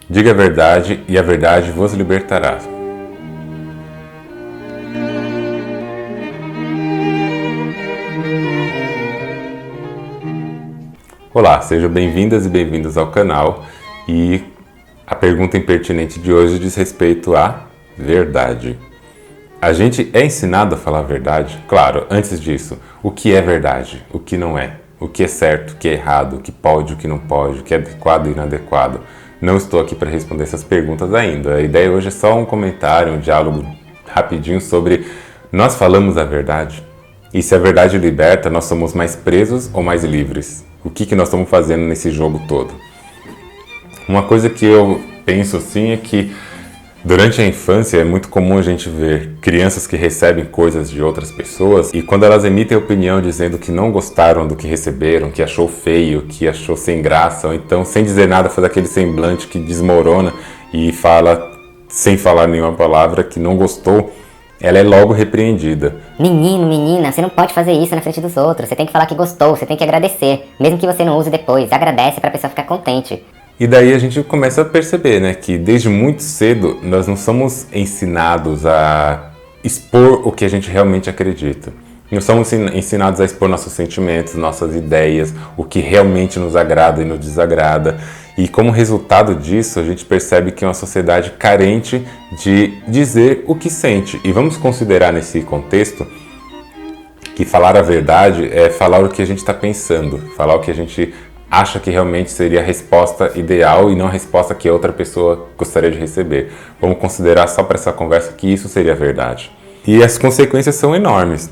Diga a verdade e a verdade vos libertará. Olá, sejam bem-vindas e bem-vindos ao canal. E a pergunta impertinente de hoje diz respeito à verdade. A gente é ensinado a falar a verdade? Claro, antes disso, o que é verdade? O que não é? O que é certo? O que é errado? O que pode? O que não pode? O que é adequado e inadequado? Não estou aqui para responder essas perguntas ainda. A ideia hoje é só um comentário, um diálogo rapidinho sobre nós falamos a verdade? E se a verdade liberta, nós somos mais presos ou mais livres? O que nós estamos fazendo nesse jogo todo? Uma coisa que eu penso assim é que durante a infância é muito comum a gente ver crianças que recebem coisas de outras pessoas e quando elas emitem opinião dizendo que não gostaram do que receberam, que achou feio, que achou sem graça, ou então sem dizer nada faz aquele semblante que desmorona e fala sem falar nenhuma palavra que não gostou, ela é logo repreendida. Menino, menina, você não pode fazer isso na frente dos outros, você tem que falar que gostou, você tem que agradecer, mesmo que você não use depois, agradece pra pessoa ficar contente. E daí a gente começa a perceber, né, que desde muito cedo nós não somos ensinados a expor o que a gente realmente acredita. Nós somos ensinados a expor nossos sentimentos, nossas ideias, o que realmente nos agrada e nos desagrada. E como resultado disso, a gente percebe que é uma sociedade carente de dizer o que sente. E vamos considerar nesse contexto que falar a verdade é falar o que a gente está pensando, falar o que a gente acha que realmente seria a resposta ideal e não a resposta que a outra pessoa gostaria de receber. Vamos considerar só para essa conversa que isso seria a verdade. E as consequências são enormes.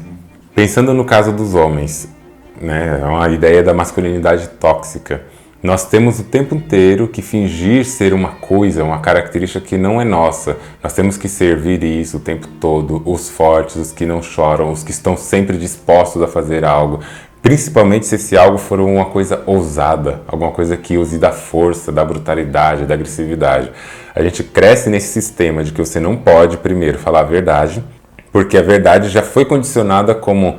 Pensando no caso dos homens, né, é uma ideia da masculinidade tóxica. Nós temos o tempo inteiro que fingir ser uma coisa, uma característica que não é nossa. Nós temos que servir isso o tempo todo, os fortes, os que não choram, os que estão sempre dispostos a fazer algo. Principalmente se esse algo for uma coisa ousada, alguma coisa que use da força, da brutalidade, da agressividade. A gente cresce nesse sistema de que você não pode, primeiro, falar a verdade, porque a verdade já foi condicionada como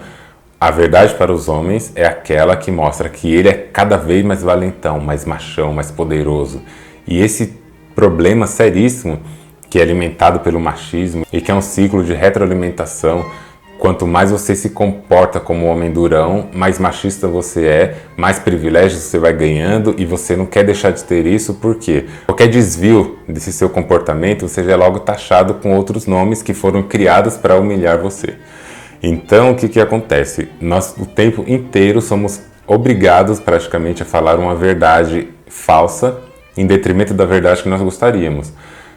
a verdade para os homens é aquela que mostra que ele é cada vez mais valentão, mais machão, mais poderoso. E esse problema seríssimo que é alimentado pelo machismo e que é um ciclo de retroalimentação. Quanto mais você se comporta como um homem durão, mais machista você é, mais privilégios você vai ganhando e você não quer deixar de ter isso, porque qualquer desvio desse seu comportamento, você já é logo taxado com outros nomes que foram criados para humilhar você. Então, o que acontece? Nós o tempo inteiro somos obrigados praticamente a falar uma verdade falsa em detrimento da verdade que nós gostaríamos.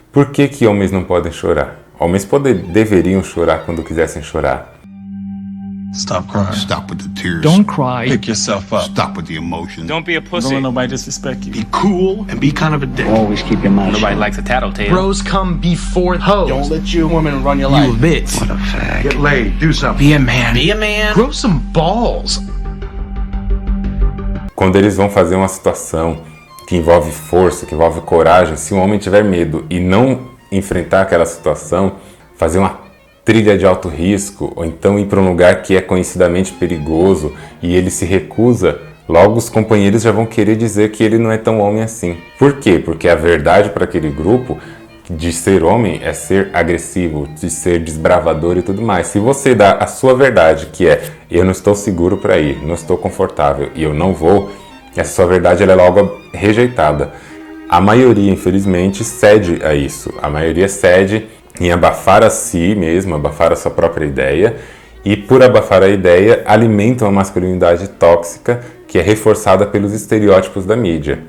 Por que homens não podem chorar? Homens deveriam chorar quando quisessem chorar. Stop crying. Stop with the tears. Don't cry. Pick yourself up. Stop with the emotion. Don't be a pussy. Don't let nobody disrespect you. Be cool and be kind of a dick. Always keep your mouth Nobody shut. likes a tattletale. Bros come before hoes. Don't let your woman run your You life. bitch. What a fag. Get laid. Do something. Be a man. Be a man. Grow some balls. Quando eles vão fazer uma situação que envolve força, que envolve coragem, se um homem tiver medo e não enfrentar aquela situação, fazer uma trilha de alto risco, ou então ir para um lugar que é conhecidamente perigoso e ele se recusa, logo os companheiros já vão querer dizer que ele não é tão homem assim. Por quê? Porque a verdade para aquele grupo de ser homem é ser agressivo, de ser desbravador e tudo mais. Se você dá a sua verdade, que é eu não estou seguro para ir, não estou confortável e eu não vou, essa sua verdade ela é logo rejeitada. A maioria, infelizmente, cede a isso. A maioria cede em abafar a si mesmo, abafar a sua própria ideia, e por abafar a ideia, alimentam a masculinidade tóxica que é reforçada pelos estereótipos da mídia.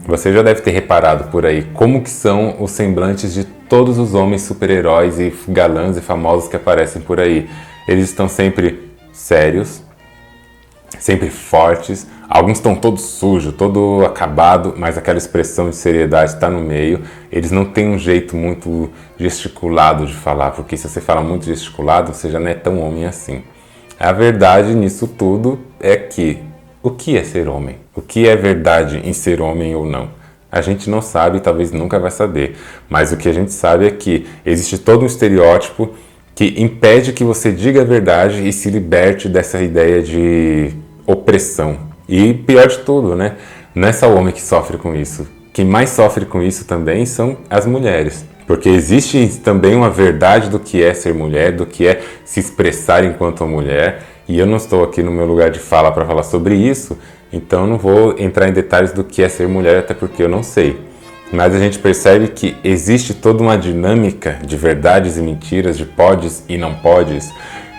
Você já deve ter reparado por aí como que são os semblantes de todos os homens super-heróis e galãs e famosos que aparecem por aí. Eles estão sempre sérios, sempre fortes, alguns estão todos sujos, todo acabado, mas aquela expressão de seriedade está no meio. Eles não têm um jeito muito gesticulado de falar, porque se você fala muito gesticulado, você já não é tão homem assim. A verdade nisso tudo é que o que é ser homem? O que é verdade em ser homem ou não? A gente não sabe e talvez nunca vai saber, mas o que a gente sabe é que existe todo um estereótipo que impede que você diga a verdade e se liberte dessa ideia de opressão. E pior de tudo, né? Não é só o homem que sofre com isso. quem mais sofre com isso também são as mulheres. Porque existe também uma verdade do que é ser mulher, do que é se expressar enquanto mulher. E eu não estou aqui no meu lugar de fala para falar sobre isso, então não vou entrar em detalhes do que é ser mulher, até porque eu não sei. Mas a gente percebe que existe toda uma dinâmica de verdades e mentiras, de podes e não podes,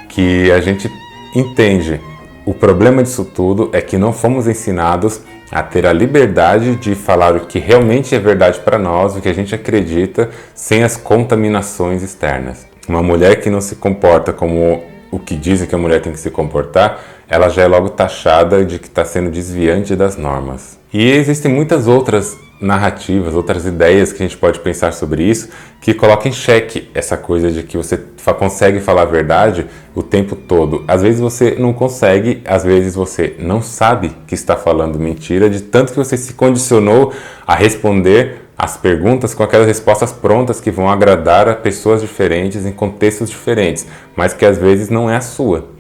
que a gente entende. O problema disso tudo é que não fomos ensinados a ter a liberdade de falar o que realmente é verdade para nós, o que a gente acredita, sem as contaminações externas. Uma mulher que não se comporta como o que dizem que a mulher tem que se comportar, ela já é logo taxada de que está sendo desviante das normas. E existem muitas outras narrativas, outras ideias que a gente pode pensar sobre isso, que colocam em xeque essa coisa de que você consegue falar a verdade o tempo todo. Às vezes você não consegue, às vezes você não sabe que está falando mentira, de tanto que você se condicionou a responder as perguntas com aquelas respostas prontas que vão agradar a pessoas diferentes em contextos diferentes, mas que às vezes não é a sua.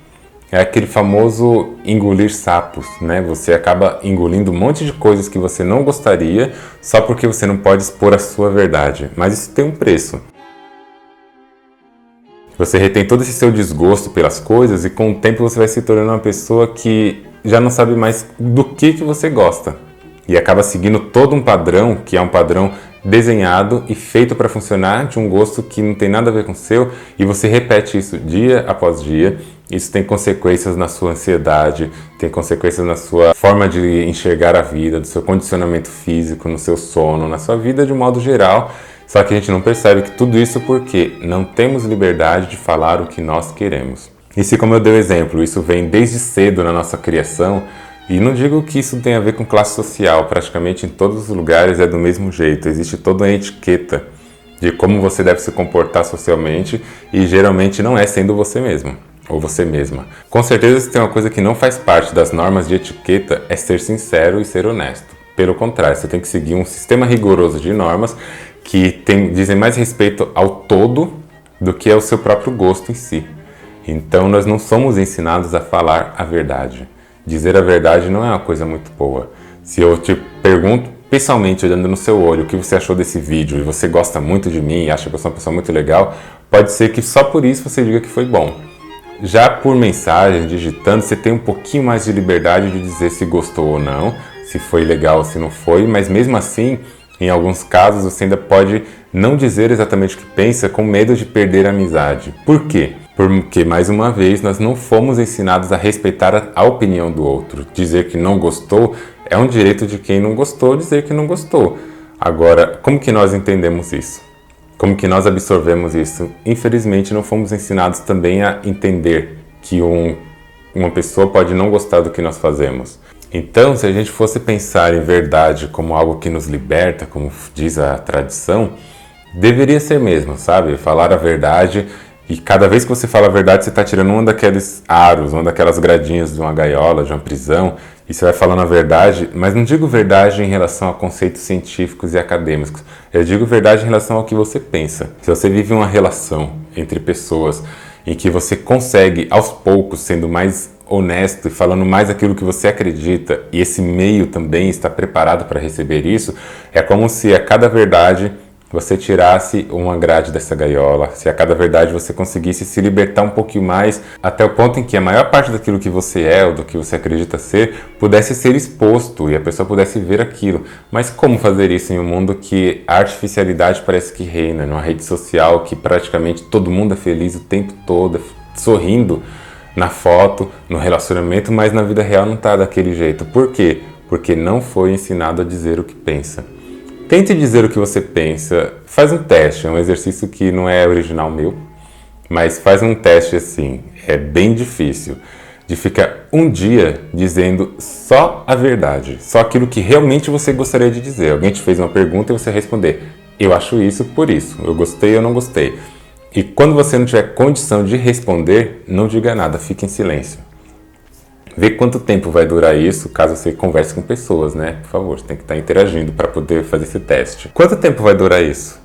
É aquele famoso engolir sapos, né? Você acaba engolindo um monte de coisas que você não gostaria só porque você não pode expor a sua verdade. Mas isso tem um preço. Você retém todo esse seu desgosto pelas coisas e com o tempo você vai se tornando uma pessoa que já não sabe mais do que você gosta. E acaba seguindo todo um padrão, que é um padrão desenhado e feito para funcionar, de um gosto que não tem nada a ver com o seu, e você repete isso dia após dia. Isso tem consequências na sua ansiedade, tem consequências na sua forma de enxergar a vida, do seu condicionamento físico, no seu sono, na sua vida de um modo geral. Só que a gente não percebe que tudo isso porque não temos liberdade de falar o que nós queremos. E se, como eu dei o exemplo, isso vem desde cedo na nossa criação, e não digo que isso tem a ver com classe social, praticamente em todos os lugares é do mesmo jeito, existe toda uma etiqueta de como você deve se comportar socialmente e geralmente não é sendo você mesmo ou você mesma. Com certeza, se tem uma coisa que não faz parte das normas de etiqueta é ser sincero e ser honesto. Pelo contrário, você tem que seguir um sistema rigoroso de normas que dizem mais respeito ao todo do que ao seu próprio gosto em si. Então nós não somos ensinados a falar a verdade. Dizer a verdade não é uma coisa muito boa. Se eu te pergunto, pessoalmente, olhando no seu olho, o que você achou desse vídeo e você gosta muito de mim e acha que eu sou uma pessoa muito legal, pode ser que só por isso você diga que foi bom. Já por mensagem, digitando, você tem um pouquinho mais de liberdade de dizer se gostou ou não, se foi legal ou se não foi, mas mesmo assim, em alguns casos, você ainda pode não dizer exatamente o que pensa com medo de perder a amizade. Por quê? Porque, mais uma vez, nós não fomos ensinados a respeitar a opinião do outro. Dizer que não gostou é um direito de quem não gostou dizer que não gostou. Agora, como que nós entendemos isso? Como que nós absorvemos isso? Infelizmente, não fomos ensinados também a entender que uma pessoa pode não gostar do que nós fazemos. Então, se a gente fosse pensar em verdade como algo que nos liberta, como diz a tradição, deveria ser mesmo, sabe? Falar a verdade. E cada vez que você fala a verdade, você está tirando um daqueles aros, uma daquelas gradinhas de uma gaiola, de uma prisão, e você vai falando a verdade, mas não digo verdade em relação a conceitos científicos e acadêmicos, eu digo verdade em relação ao que você pensa. Se você vive uma relação entre pessoas em que você consegue, aos poucos, sendo mais honesto e falando mais aquilo que você acredita, e esse meio também está preparado para receber isso, é como se a cada verdade você tirasse uma grade dessa gaiola, se a cada verdade você conseguisse se libertar um pouquinho mais, até o ponto em que a maior parte daquilo que você é ou do que você acredita ser, pudesse ser exposto e a pessoa pudesse ver aquilo. Mas como fazer isso em um mundo que a artificialidade parece que reina, numa rede social que praticamente todo mundo é feliz o tempo todo, sorrindo na foto, no relacionamento, mas na vida real não está daquele jeito. Por quê? Porque não foi ensinado a dizer o que pensa. Tente dizer o que você pensa, faz um teste, é um exercício que não é original meu, mas faz um teste assim, é bem difícil, de ficar um dia dizendo só a verdade, só aquilo que realmente você gostaria de dizer. Alguém te fez uma pergunta e você responder, eu acho isso por isso, eu gostei ou não gostei. E quando você não tiver condição de responder, não diga nada, fique em silêncio. Vê quanto tempo vai durar isso, caso você converse com pessoas, né? Por favor, você tem que estar interagindo para poder fazer esse teste. Quanto tempo vai durar isso?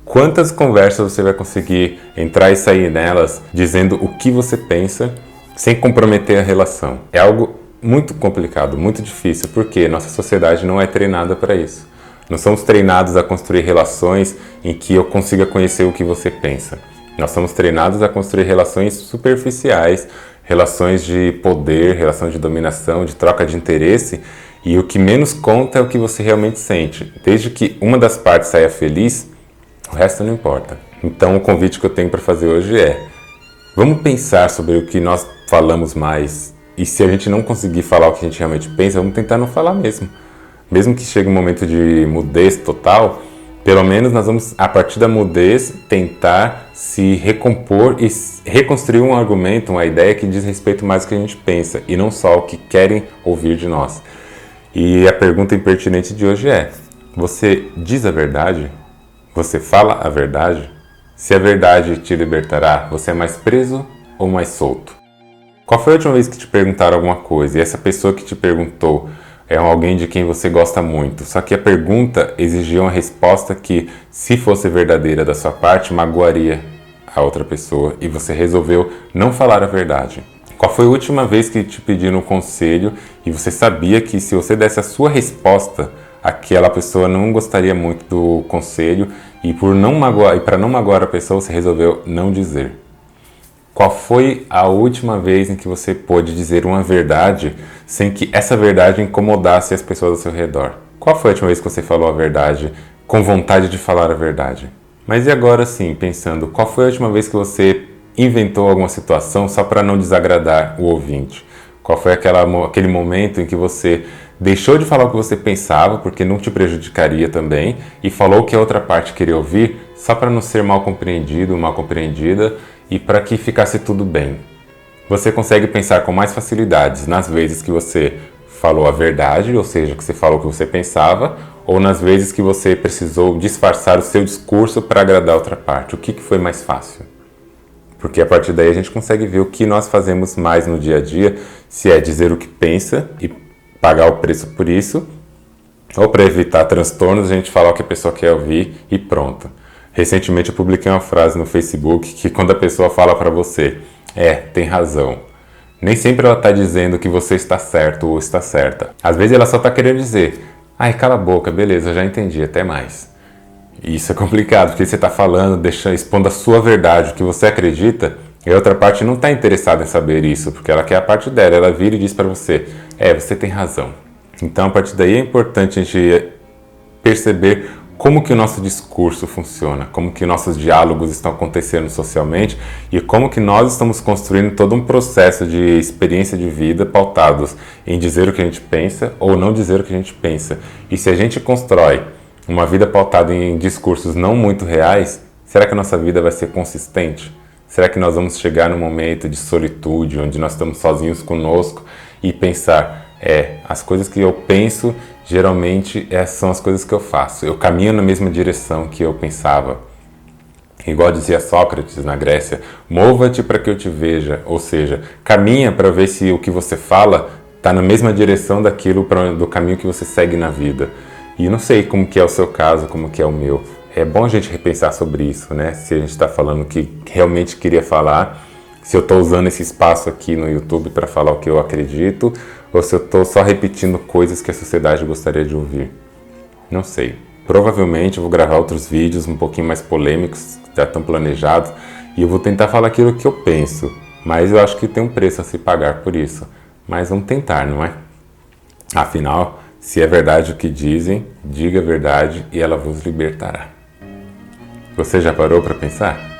Quantas conversas você vai conseguir entrar e sair nelas dizendo o que você pensa sem comprometer a relação? É algo muito complicado, muito difícil, porque nossa sociedade não é treinada para isso. Não somos treinados a construir relações em que eu consiga conhecer o que você pensa. Nós somos treinados a construir relações superficiais, relações de poder, relações de dominação, de troca de interesse, e o que menos conta é o que você realmente sente. Desde que uma das partes saia feliz, o resto não importa. Então o convite que eu tenho para fazer hoje é: vamos pensar sobre o que nós falamos mais, e se a gente não conseguir falar o que a gente realmente pensa, vamos tentar não falar mesmo. Mesmo que chegue um momento de mudez total, pelo menos nós vamos, a partir da mudez, tentar se recompor e reconstruir um argumento, uma ideia que diz respeito mais ao que a gente pensa, e não só o que querem ouvir de nós. E a pergunta impertinente de hoje é: você diz a verdade? Você fala a verdade? Se a verdade te libertará, você é mais preso ou mais solto? Qual foi a última vez que te perguntaram alguma coisa e essa pessoa que te perguntou é alguém de quem você gosta muito, só que a pergunta exigia uma resposta que, se fosse verdadeira da sua parte, magoaria a outra pessoa e você resolveu não falar a verdade? Qual foi a última vez que te pediram um conselho e você sabia que, se você desse a sua resposta, aquela pessoa não gostaria muito do conselho e para não magoar a pessoa, você resolveu não dizer? Qual foi a última vez em que você pôde dizer uma verdade sem que essa verdade incomodasse as pessoas ao seu redor? Qual foi a última vez que você falou a verdade com vontade de falar a verdade? Mas e agora sim, pensando, qual foi a última vez que você inventou alguma situação só para não desagradar o ouvinte? Qual foi aquele momento em que você deixou de falar o que você pensava, porque não te prejudicaria também, e falou o que a outra parte queria ouvir só para não ser mal compreendido, mal compreendida, e para que ficasse tudo bem? Você consegue pensar com mais facilidades nas vezes que você falou a verdade, ou seja, que você falou o que você pensava, ou nas vezes que você precisou disfarçar o seu discurso para agradar a outra parte? O que foi mais fácil? Porque a partir daí a gente consegue ver o que nós fazemos mais no dia a dia, se é dizer o que pensa e pagar o preço por isso, ou para evitar transtornos a gente fala o que a pessoa quer ouvir e pronto. Recentemente eu publiquei uma frase no Facebook que, quando a pessoa fala para você, tem razão, nem sempre ela está dizendo que você está certo ou está certa. Às vezes ela só está querendo dizer: ai, cala a boca, beleza, já entendi, até mais. E isso é complicado, porque você está falando, expondo a sua verdade, o que você acredita, e a outra parte não está interessada em saber isso, porque ela quer a parte dela. Ela vira e diz para você: você tem razão. Então, a partir daí é importante a gente perceber como que o nosso discurso funciona, como que nossos diálogos estão acontecendo socialmente e como que nós estamos construindo todo um processo de experiência de vida pautados em dizer o que a gente pensa ou não dizer o que a gente pensa. E se a gente constrói uma vida pautada em discursos não muito reais, será que a nossa vida vai ser consistente? Será que nós vamos chegar num momento de solitude, onde nós estamos sozinhos conosco e pensar: as coisas que eu penso, geralmente são as coisas que eu faço. Eu caminho na mesma direção que eu pensava. Igual dizia Sócrates na Grécia: mova-te para que eu te veja. Ou seja, caminha para ver se o que você fala está na mesma direção do caminho que você segue na vida. E não sei como que é o seu caso, como que é o meu. É bom a gente repensar sobre isso, né? Se a gente está falando o que realmente queria falar, se eu estou usando esse espaço aqui no YouTube para falar o que eu acredito, ou se eu estou só repetindo coisas que a sociedade gostaria de ouvir. Não sei. Provavelmente eu vou gravar outros vídeos um pouquinho mais polêmicos, que já estão planejados, e eu vou tentar falar aquilo que eu penso. Mas eu acho que tem um preço a se pagar por isso. Mas vamos tentar, não é? Afinal, se é verdade o que dizem, diga a verdade e ela vos libertará. Você já parou para pensar?